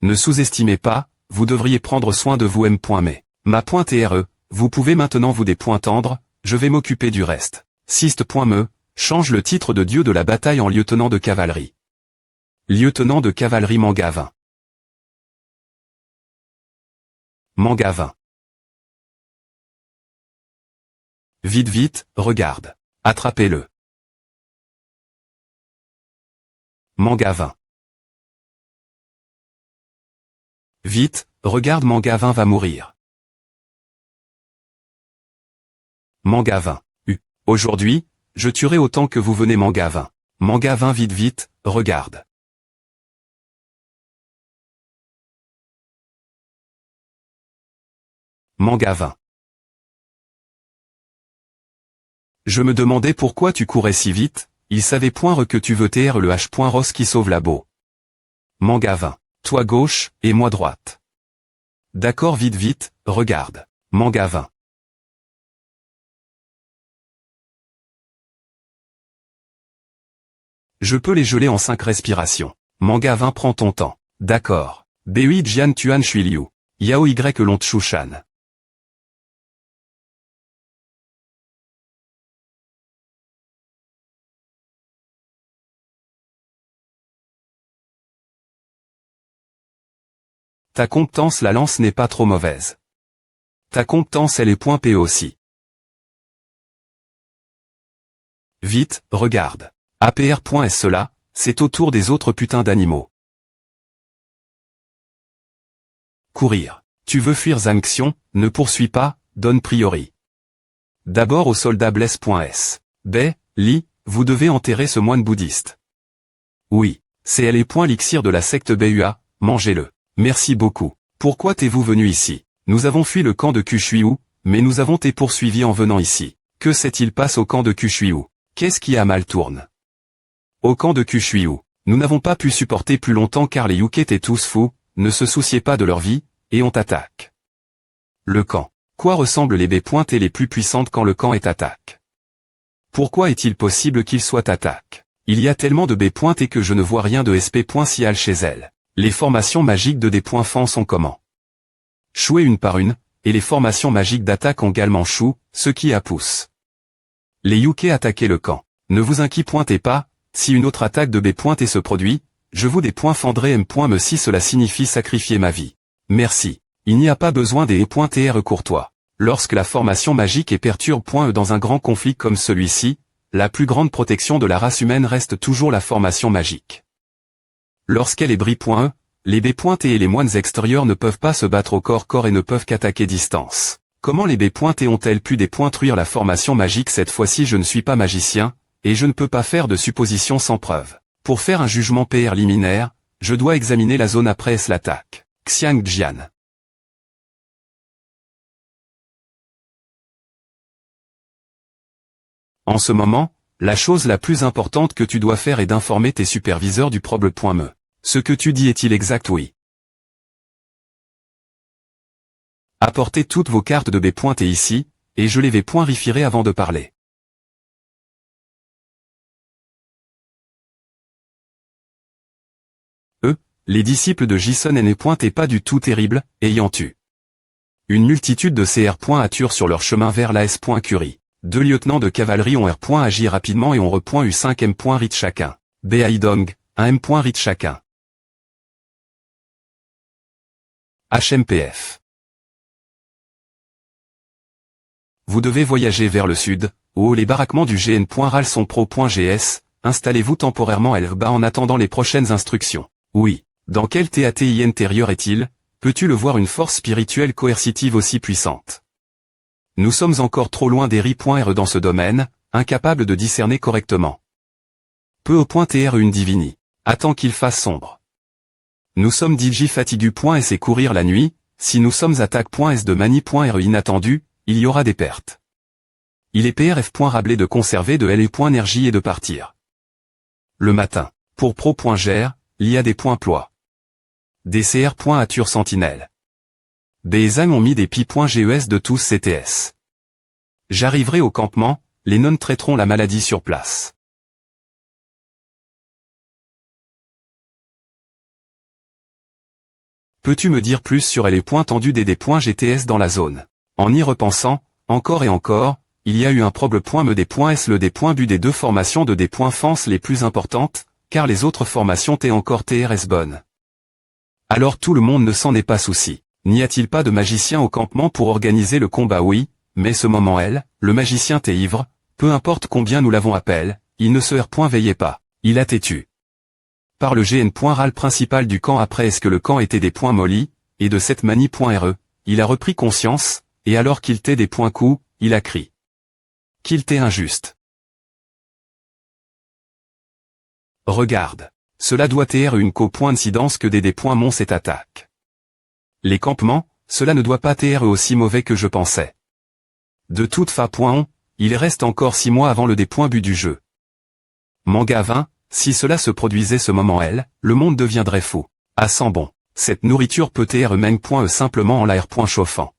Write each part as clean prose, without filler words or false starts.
Ne sous-estimez pas, vous devriez prendre soin de vous M.Mais. Ma.TRE, vous pouvez maintenant vous dépointendre, je vais m'occuper du reste. Sist.me, change le titre de dieu de la bataille en lieutenant de cavalerie. Lieutenant de cavalerie Mangavin. Mangavin. Vite vite, regarde. Attrapez-le. Mangavin. Vite, regarde Mangavin va mourir. Mangavin. Aujourd'hui, je tuerai autant que vous venez Mangavin. Mangavin vite vite, regarde. Mangavin. Je me demandais pourquoi tu courais si vite, il savait point que tu veux taire le H.Ross qui sauve la beau. Mangavin. Toi gauche, et moi droite. D'accord vite vite, regarde. Mangavin. Je peux les geler en 5 respirations. Mangavin prends ton temps. D'accord. Bui Jian Tuan Shui Liu. Yao Y Long Chushan. Ta compétence la lance n'est pas trop mauvaise. Ta compétence elle est point P aussi. Vite, regarde. APR. Cela, c'est au tour des autres putains d'animaux. Courir. Tu veux fuir Zanxion, ne poursuis pas, donne priori. D'abord au soldat Bless.S. Li, vous devez enterrer ce moine bouddhiste. Oui, c'est elle et point l'ixir de la secte Bua, mangez-le. Merci beaucoup. Pourquoi t'es-vous venu ici? Nous avons fui le camp de Kushuiu, mais nous avons été poursuivis en venant ici. Que s'est-il passé au camp de Kushuiu? Qu'est-ce qui a mal tourne? Au camp de Kushuiu, nous n'avons pas pu supporter plus longtemps car les Yuke étaient tous fous, ne se souciaient pas de leur vie, et on attaque. Le camp. Quoi ressemblent les B.T les plus puissantes quand le camp est attaque? Pourquoi est-il possible qu'il soit attaque? Il y a tellement de B.T que je ne vois rien de SP.Cial chez elles. Les formations magiques de D.Fan sont comment? Chouer une par une, et les formations magiques d'attaque ont également chou, ce qui a pousse. Les Yuke attaquaient le camp. Ne vous inquiétez pas, si une autre attaque de B.T se produit, je vous dépointfendrai M.Me si cela signifie sacrifier ma vie. Merci. Il n'y a pas besoin des E.R courtois. Lorsque la formation magique est perturbe.E dans un grand conflit comme celui-ci, la plus grande protection de la race humaine reste toujours la formation magique. Lorsqu'elle est bris.E, les B.T et les moines extérieurs ne peuvent pas se battre au corps et ne peuvent qu'attaquer distance. Comment les B.T ont-elles pu dépointruire la formation magique? Cette fois-ci je ne suis pas magicien, et je ne peux pas faire de suppositions sans preuve. Pour faire un jugement PR liminaire, je dois examiner la zone après l'attaque. Xiang Jian. En ce moment, la chose la plus importante que tu dois faire est d'informer tes superviseurs du problème.me. Ce que tu dis est-il exact? Oui. Apportez toutes vos cartes de B.T ici, et je les vais rifierer avant de parler. Les disciples de Jison n'est pas du tout terribles, ayant eu une multitude de CR. Sur leur chemin vers la S.Curie. 2 lieutenants de cavalerie ont R. Agi rapidement et ont eu 5 M. Rit chacun. Baidong, 1 M. Rit chacun. HMPF. Vous devez voyager vers le sud, où les baraquements du GN.RAL sont pro.GS, installez-vous temporairement LBA en attendant les prochaines instructions. Oui. Dans quel TATI intérieur est-il? Peux-tu le voir une force spirituelle coercitive aussi puissante? Nous sommes encore trop loin des RI.R dans ce domaine, incapables de discerner correctement. Peu au .TR une divini. Attends qu'il fasse sombre. Nous sommes DJ fatigu.S et courir la nuit, si nous sommes attaque.S de mani.R inattendu, il y aura des pertes. Il est PRF.rablé de conserver de LE.énergie et de partir. Le matin. Pour pro.gr, il y a des points ploie. DCR.Ature Sentinelle. BESAM ont mis des pi.GES de tous CTS. J'arriverai au campement, les nonnes traiteront la maladie sur place. Peux-tu me dire plus sur les points tendus des D.GTS dans la zone? En y repensant, encore et encore, il y a eu un problème me D.S le D.Bu des deux formations de D.Fence les plus importantes, car les autres formations T encore TRS bonnes. Alors tout le monde ne s'en est pas souci. N'y a-t-il pas de magicien au campement pour organiser le combat? Oui, mais ce moment le magicien t'est ivre, peu importe combien nous l'avons appelé, il ne se veillez pas, il a têtu. Par le GN. Râle principal du camp après est-ce que le camp était des points mollis, et de cette manie.re, il a repris conscience, et alors qu'il t'est des points coups, il a crié. Qu'il t'est injuste. Regarde. Cela doit être une coïncidence que des points mon cette attaque. Les campements, cela ne doit pas être aussi mauvais que je pensais. De toute façon, il reste encore 6 mois avant le D.Bu du jeu. Manga 20, si cela se produisait ce moment le monde deviendrait fou. Ah sans bon, cette nourriture peut être même simplement en l'air chauffant.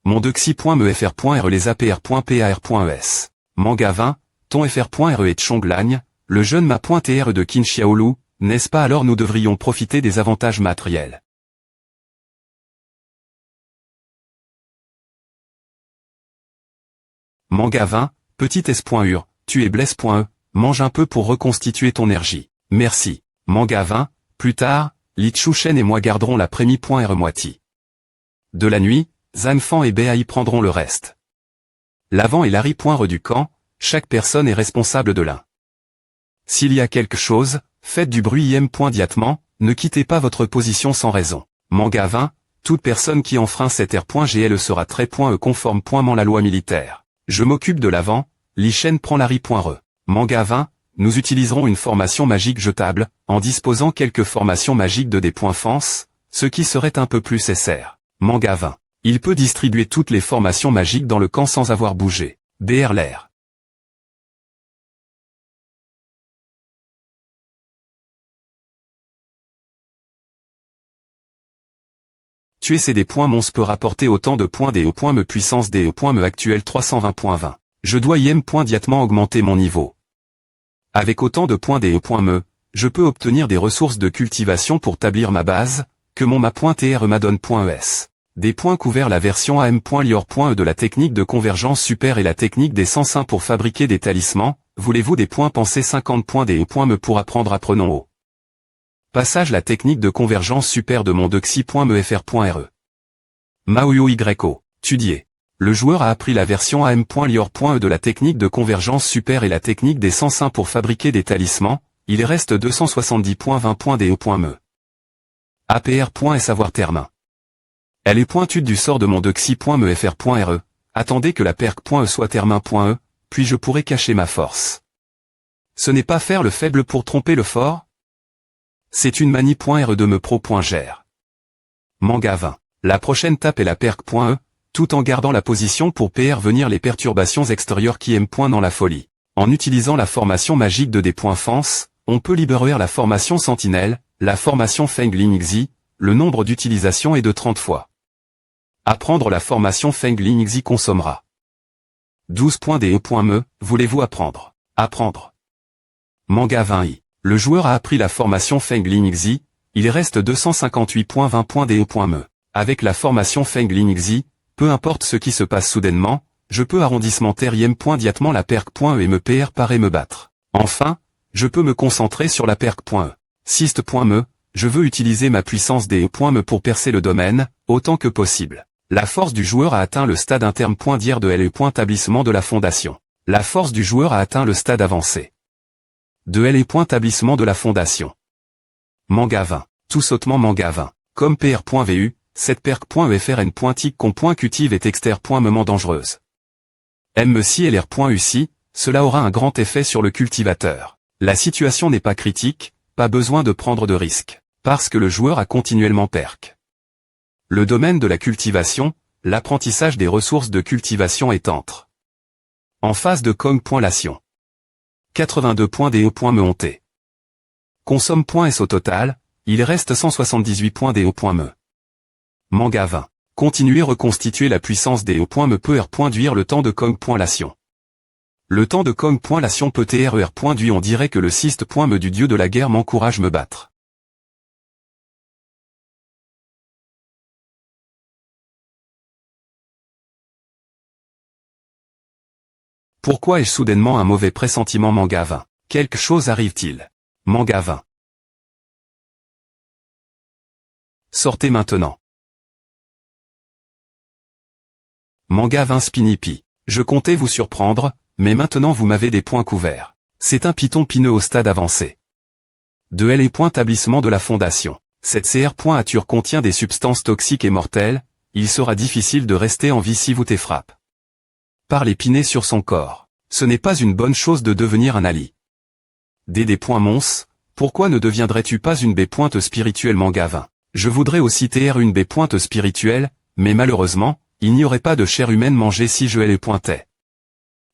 Mon dexi.me fr.re les apr.par.es. Manga 20, ton fr.re et Chonglagne, le jeune ma.tr de Qin Xiaolu, n'est-ce pas alors nous devrions profiter des avantages matériels. Manga 20, petit s.ur, tu es blesse.e, mange un peu pour reconstituer ton énergie. Merci. Manga 20, plus tard, Li Chuchen et moi garderons la prémie.re moitié. De la nuit, Zanfan et Bai prendront le reste. L'avant et Larry.re du camp, chaque personne est responsable de l'un. S'il y a quelque chose, faites du bruit immédiatement, ne quittez pas votre position sans raison. Manga 20, toute personne qui enfreint cet R.GL sera très.e conformément la loi militaire. Je m'occupe de l'avant, Li Shen prend Larry.re. Manga 20, nous utiliserons une formation magique jetable, en disposant quelques formations magiques de D.Fence, ce qui serait un peu plus nécessaire. Manga 20. Il peut distribuer toutes les formations magiques dans le camp sans avoir bougé. BR l'air. Tuer ces D.Mons peut rapporter autant de points D.me puissance D.me actuel 320.20. Je dois immédiatement augmenter mon niveau. Avec autant de points D.me, je peux obtenir des ressources de cultivation pour établir ma base, que mon ma.tr madonne.es. Des points couverts la version am.lior.e de la technique de convergence super et la technique des 105 pour fabriquer des talismans, voulez-vous des points pensés 50 points D.me pour apprendre apprenons au. Passage la technique de convergence super de mon dexi.me fr.re. Maoyo YO, tudier. Le joueur a appris la version am.lior.e de la technique de convergence super et la technique des 105 pour fabriquer des talismans, il reste 270.20 points D.me. APR. Et savoir terme. Elle est pointue du sort de mon dexi.me fr.re, attendez que la perc.e soit terme.e, puis je pourrai cacher ma force. Ce n'est pas faire le faible pour tromper le fort? C'est une manie.re de me pro.gère. Manga 20. La prochaine tape est la perc.e, tout en gardant la position pour PR venir les perturbations extérieures qui aiment point dans la folie. En utilisant la formation magique de D.Fence, on peut libérer la formation sentinelle, la formation Feng Lingxi, le nombre d'utilisations est de 30 fois. Apprendre la formation Feng Lingxi consommera 12 points D.me, voulez-vous apprendre? Apprendre. Manga 20i. Le joueur a appris la formation Feng Lingxi, il reste 258.20 points D.me. Avec la formation Feng Lingxi, peu importe ce qui se passe soudainement, je peux arrondissement immédiatement la perc.e et me PR par et me battre. Enfin, je peux me concentrer sur la perc.e. Sist.me, je veux utiliser ma puissance D.me pour percer le domaine, autant que possible. La force du joueur a atteint le stade interme.dir de établissement de la fondation. La force du joueur a atteint le stade avancé. De établissement de la fondation. Manga 20. Tout sautement Manga 20. Comme PR.vu, cette perc.efrn.tic.cultive est exter.moment dangereuse. M si lr.uci, cela aura un grand effet sur le cultivateur. La situation n'est pas critique, pas besoin de prendre de risques, parce que le joueur a continuellement perc. Le domaine de la cultivation, l'apprentissage des ressources de cultivation est entre. En phase de Kong.lation. 82 points D.me honté. Consomme.s au total, il reste 178 points D.me. Manga 20. Continuer reconstituer la puissance D.me peut R.duire le temps de Kong.lation. Le temps de Kong.lation peut R.duire on dirait que le Sist.me du dieu de la guerre m'encourage me battre. Pourquoi ai-je soudainement un mauvais pressentiment manga 20? Quelque chose arrive-t-il? Manga 20. Sortez maintenant. Manga 20 Spinipi. Je comptais vous surprendre, mais maintenant vous m'avez des points couverts. C'est un python pineux au stade avancé. De L et point établissement de la fondation. Cette CR.ature contient des substances toxiques et mortelles, il sera difficile de rester en vie si vous t'es frappe. Par l'épiner sur son corps. Ce n'est pas une bonne chose de devenir un Ali. D. Mons, pourquoi ne deviendrais-tu pas une B. spirituelle manga 20? Je voudrais aussi TR une B. spirituelle, mais malheureusement, il n'y aurait pas de chair humaine mangée si je les pointais.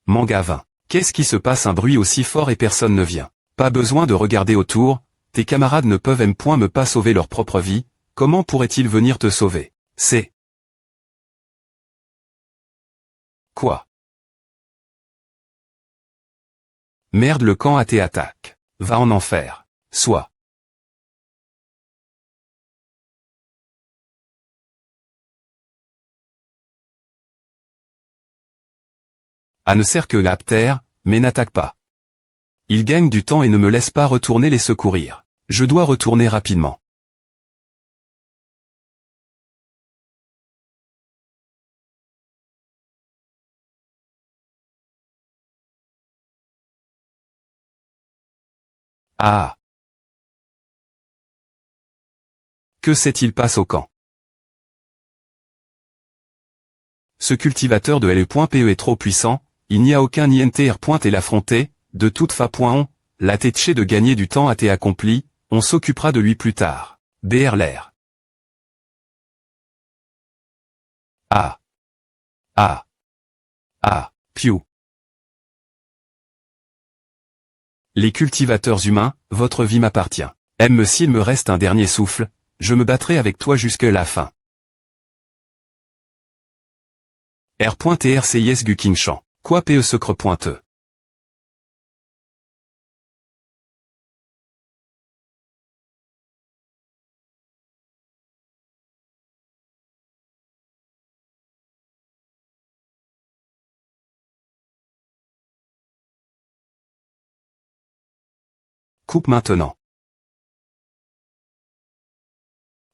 Manga 20. Qu'est-ce qui se passe? Un bruit aussi fort et personne ne vient. Pas besoin de regarder autour, tes camarades ne peuvent me pas sauver leur propre vie, comment pourraient-ils venir te sauver? C'est quoi? Merde, le camp AT attaque. Va en enfer. Soit. A ne sert que l'aptère, mais n'attaque pas. Il gagne du temps et ne me laisse pas retourner les secourir. Je dois retourner rapidement. Ah. Que s'est-il passé au camp? Ce cultivateur de L.PE est trop puissant, il n'y a aucun INTR. Et l'affronter, de toute façon, la tête de gagner du temps a été accomplie, on s'occupera de lui plus tard. BR l'air. Ah. Ah. Ah. Piou. Les cultivateurs humains, votre vie m'appartient. Même s'il me reste un dernier souffle, je me battrai avec toi jusqu'à la fin. R.TRCIS Gukinchan. Quoi PE secre pointeux. Coupe maintenant.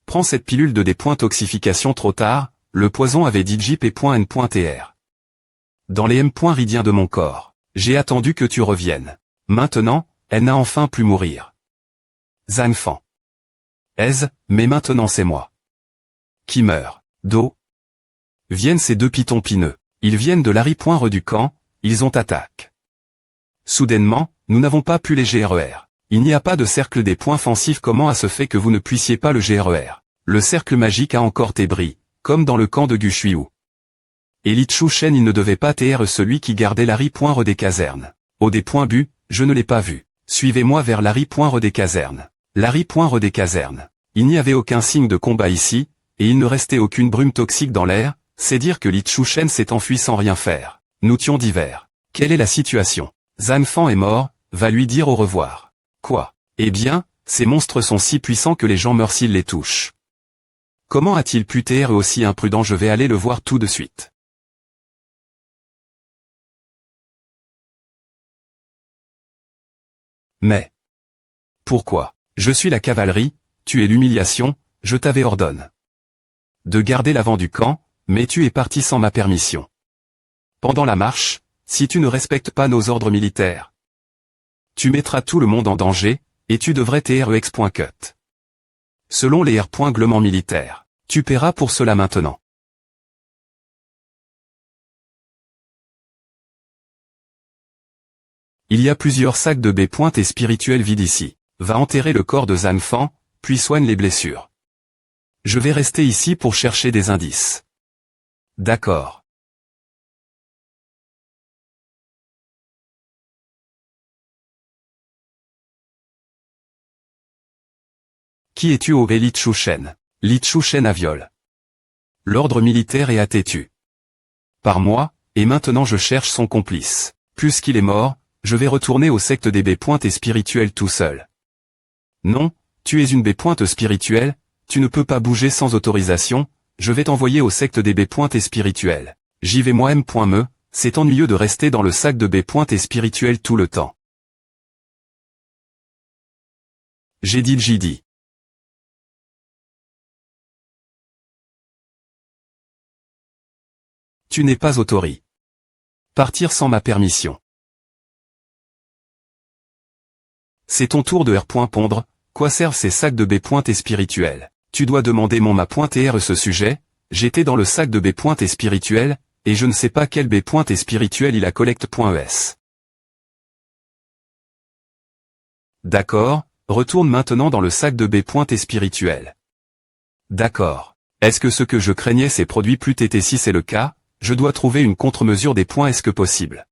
Prends cette pilule de toxification trop tard, le poison avait dit JP.N.TR. Dans les M.ridiens de mon corps. J'ai attendu que tu reviennes. Maintenant, elle n'a enfin plus mourir. Zanfan. Mais maintenant c'est moi. Qui meurt. Do. Viennent ces deux pitons pineux. Ils viennent de l'Ari.Re du camp, ils ont attaque. Soudainement, nous n'avons pas pu les GRER. Il n'y a pas de cercle des points offensifs. Comment a se fait que vous ne puissiez pas le GRER? Le cercle magique a encore tes bris, comme dans le camp de Gushuiou. Et Lichu Shen il ne devait pas TR celui qui gardait l'Ari.Re des casernes. Au D.Bu, je ne l'ai pas vu. Suivez-moi vers l'Ari.Re des casernes. L'Ari.Re des casernes. Il n'y avait aucun signe de combat ici, et il ne restait aucune brume toxique dans l'air, c'est dire que Lichu Shen s'est enfui sans rien faire. Nous tions divers. Quelle est la situation? Zanfan est mort, va lui dire au revoir. Quoi? Eh bien, ces monstres sont si puissants que les gens meurent s'ils les touchent. Comment a-t-il pu TR aussi imprudent? Je vais aller le voir tout de suite. Mais pourquoi? Je suis la cavalerie, tu es l'humiliation, je t'avais ordonné de garder l'avant du camp, mais tu es parti sans ma permission. Pendant la marche, si tu ne respectes pas nos ordres militaires, tu mettras tout le monde en danger, et tu devrais TREX.cut. Selon les R.glements militaires, tu paieras pour cela maintenant. Il y a plusieurs sacs de B. Et spirituels vides ici. Va enterrer le corps de Zanfan, puis soigne les blessures. Je vais rester ici pour chercher des indices. D'accord. Qui es-tu au Lichu Shen? Lichu Shen à viol. L'ordre militaire est attétu. Par moi, et maintenant je cherche son complice. Puisqu'il est mort, je vais retourner au secte des B. Et spirituels tout seul. Non, tu es une B. Spirituelle, tu ne peux pas bouger sans autorisation, je vais t'envoyer au secte des B. Et spirituels. J'y vais moi-même. c'est ennuyeux de rester dans le sac de B.et spirituel tout le temps. J'ai dit JD. Tu n'es pas autori. Partir sans ma permission. C'est ton tour de R.pondre, quoi servent ces sacs de B.et spirituel? Tu dois demander mon ma.et ce sujet, j'étais dans le sac de B.et spirituel, et je ne sais pas quel B.et spirituel il a collecte.es. D'accord, retourne maintenant dans le sac de B.et spirituel. D'accord. Est-ce que ce que je craignais s'est produit plus tôt? Si c'est le cas, je dois trouver une contre-mesure des points. Est-ce que possible?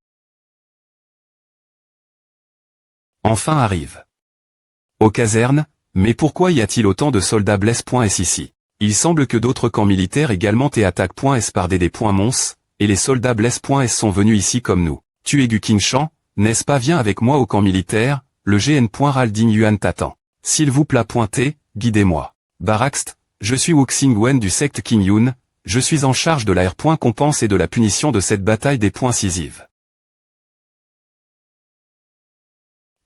Enfin arrive. Aux casernes, mais pourquoi y a-t-il autant de soldats blesse.s ici? Il semble que d'autres camps militaires également attaquent.s par des mons, et les soldats blesse.s sont venus ici comme nous. Tu es Gukingshan, n'est-ce pas? Viens avec moi au camp militaire, le GN.Ralding Yuan t'attend. S'il vous plaît, guidez-moi. Baraxt, je suis Wuxing-Wen du secte King Yun, je suis en charge de la R.compense et de la punition de cette bataille des incisives.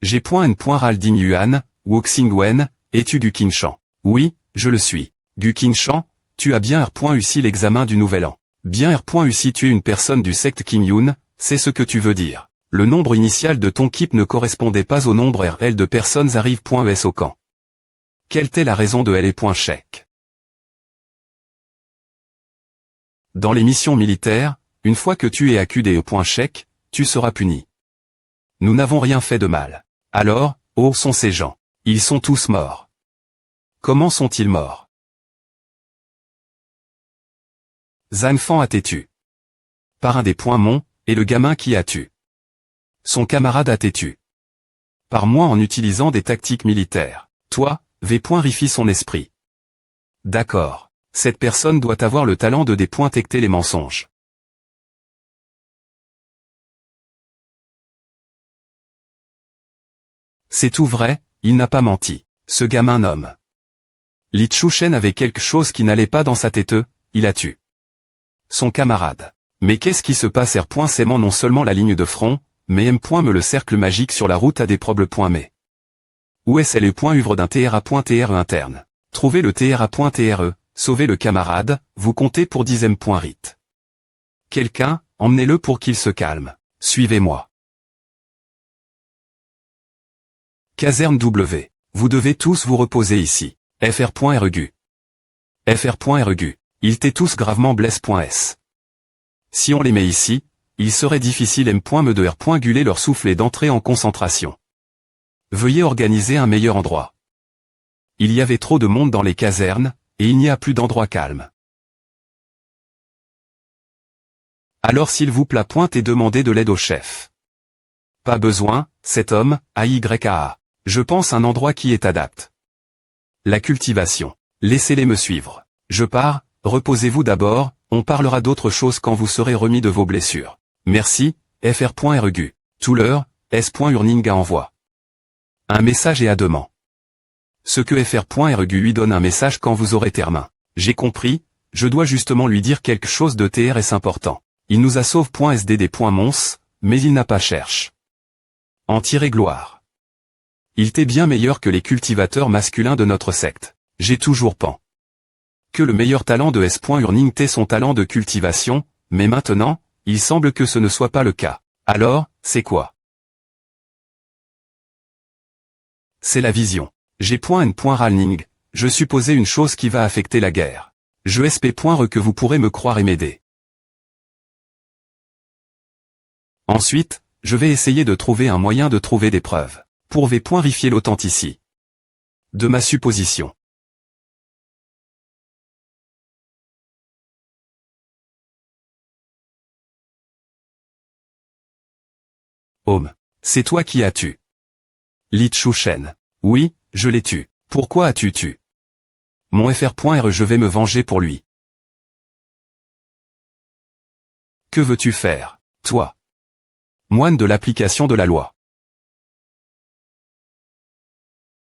G.N.Ralding Yuan, Wuxing-Wen, es-tu Gukingshan? Oui, je le suis. Gukingshan, tu as bien R.U l'examen du Nouvel An. Bien R.U tu es une personne du secte King Yun, c'est ce que tu veux dire. Le nombre initial de ton KIP ne correspondait pas au nombre RL de personnes arrive.es au camp. Quelle est la raison de L.chèque? Dans les missions militaires, une fois que tu es accusé E.chèque, tu seras puni. Nous n'avons rien fait de mal. Alors, où sont ces gens? Ils sont tous morts. Comment sont-ils morts? Zhang Fan a tué. Par un des mons, et le gamin qui a tué. Son camarade a tué. Par moi en utilisant des tactiques militaires. Toi, V.Rifie son esprit. D'accord. Cette personne doit avoir le talent de détecter les mensonges. C'est tout vrai, il n'a pas menti. Ce gamin nomme Li Chushen avait quelque chose qui n'allait pas dans sa tête, il a tué son camarade. Mais qu'est-ce qui se passe? R.S'aimant non seulement la ligne de front, mais M.me le cercle magique sur la route à des problèmes. Mais où est-ce le point uvre d'un TRA.TRE interne? Trouvez le TRA.TRE, sauvez le camarade, vous comptez pour 10e.rit. Quelqu'un, emmenez-le pour qu'il se calme. Suivez-moi. Caserne W. Vous devez tous vous reposer ici. Fr.Regu. Fr.Regu. Ils t'est tous gravement blesse.s. Si on les met ici, il serait difficile M.me de R.guler leur souffle et d'entrer en concentration. Veuillez organiser un meilleur endroit. Il y avait trop de monde dans les casernes, et il n'y a plus d'endroit calme. Alors s'il vous plaît, et demandez de l'aide au chef. Pas besoin, cet homme, AYAA. Je pense un endroit qui est adapté. La cultivation. Laissez-les me suivre. Je pars, reposez-vous d'abord, on parlera d'autre chose quand vous serez remis de vos blessures. Merci, Fr.Regu. Tout l'heure, S.Urninga envoie un message et à demain. Ce que Fr.Regu lui donne un message quand vous aurez terminé. J'ai compris, je dois justement lui dire quelque chose de TRS important. Il nous a sauve.sd des mons, mais il n'a pas cherché. En tirer gloire. Il t'est bien meilleur que les cultivateurs masculins de notre secte. J'ai toujours pensé que le meilleur talent de S.Urning t'est son talent de cultivation, mais maintenant, il semble que ce ne soit pas le cas. Alors, c'est quoi? C'est la vision. G.N.Ralning, je supposais une chose qui va affecter la guerre. Je espère que vous pourrez me croire et m'aider. Ensuite, je vais essayer de trouver un moyen de trouver des preuves. Pour vérifier l'authenticité de ma supposition. C'est toi qui as tué Li Chushen. Oui, je l'ai tué. Pourquoi as-tu tué mon Fr.R? Je vais me venger pour lui. Que veux-tu faire, toi? Moine de l'application de la loi.